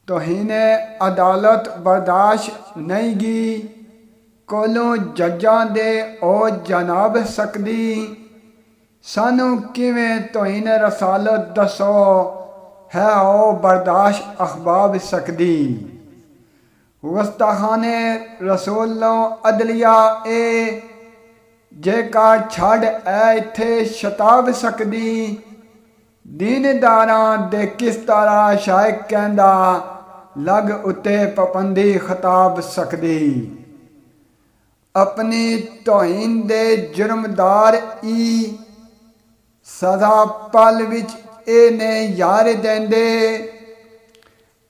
तोहीने अदालत बर्दाश्त नहीं गी कोलों जज्जां दे ओ जनाब सकदी सानू किवें तोहीने रसालत दसो है ओ बर्दाश्त अखबाब सकदी गुस्ताखाने रसूलों अदलिया ए जेकर छड़ ऐ इत्थे शताब सकदी दीनदारां दे किस तरह शायक कहंदा लग उत्ते पाबंदी खताब सकदी अपनी तौहीन दे जुर्मदार ई सजा पल विच ए ने यार देंदे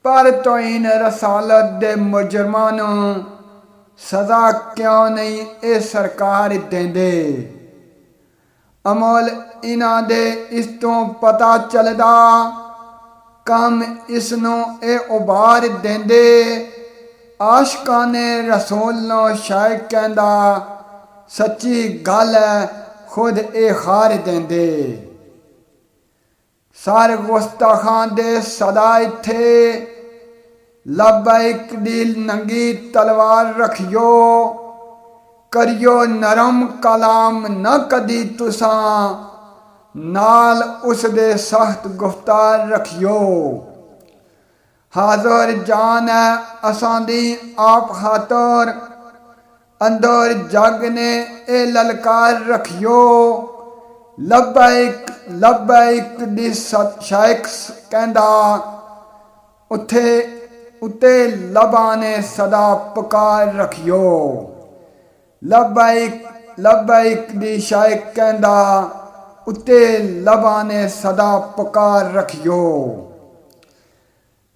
पर तौहीन रसालत दे मुजरमां नूं सजा क्यों नहीं ए सरकार देंदे अमल इन्हां दे इस तो पता चलदा कम इसनों ए उबार देंदे आशकां ने रसूल नो शायद कहंदा सच्ची गल है खुद ए खार देंदे सारे गुस्ताखां दे सदा इत्थे लब्बैक दी नंगी तलवार रखियो करियो नरम कलाम न कदी तुसां नाल उस दे सख्त गुफ्तार रखियो हाज़र जान है असां दी आप खातर अंदर जग ने ए ललकार रखियो लब्बैक लब्बैक दी शायक कहंदा उथे उत्ते लबां ने सदा पुकार रखियो लब्बैक लब्बैक दी शायक कहंदा उत्ते लबां ने सदा पुकार रखियो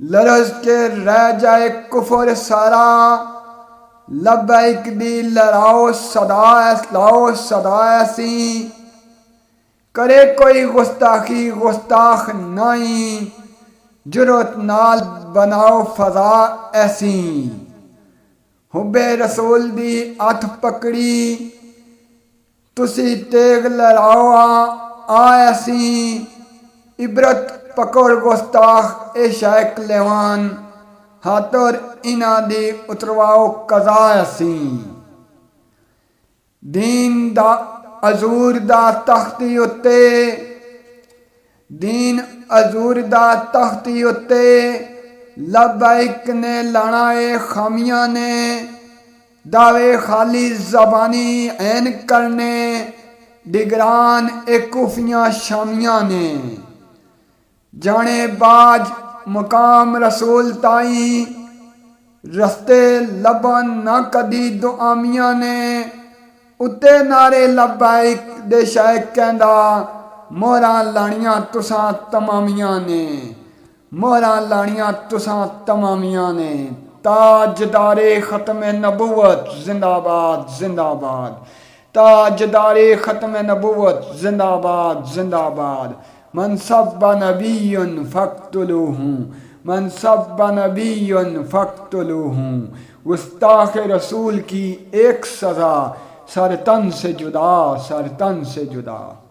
लरज के रह जाए कुफर सारा लब्बैक दी लड़ाओ सदा ऐसी करे कोई गुस्ताखी गुस्ताख नहीं जुरत नाल बनाओ फजा ऐसी हुब्बे रसूल दी अथ पकड़ी तुसी तेग लड़ाओ आ ऐसी इबरत पकड़ गुस्ताख ए शायक लेवान हाथर इना दी उतरवाओ कजा ऐसी दीन दा अजूर दा तख्ती उत्ते दीन अजूर दा तख्ती उत्ते लब्बैक ने लाना ए खामियां ने दावे खाली जबानी ऐन करने डिगरान ए कुफियां शामियां ने जाने बाज मुकाम रसूल ताई रस्ते लबन न कदी दुआमियां ने उत्ते नारे लब्बैक दे शायक कहंदा मोहरां लाणियां तुसां तमामियां ने मोहरां लाणियां तुसां तमामियां ने ताजदारे ख़त्म नबुवत जिंदाबाद जिंदाबाद ताजदारे ख़त्म नबुवत जिंदाबाद जिंदाबाद मन सब्बा नबियुन फक्तुलूहु मन सब्बा नबियुन फक्तुलूहु गुस्ताख रसूल की एक सज़ा सर तन से जुदा सर तन से जुदा।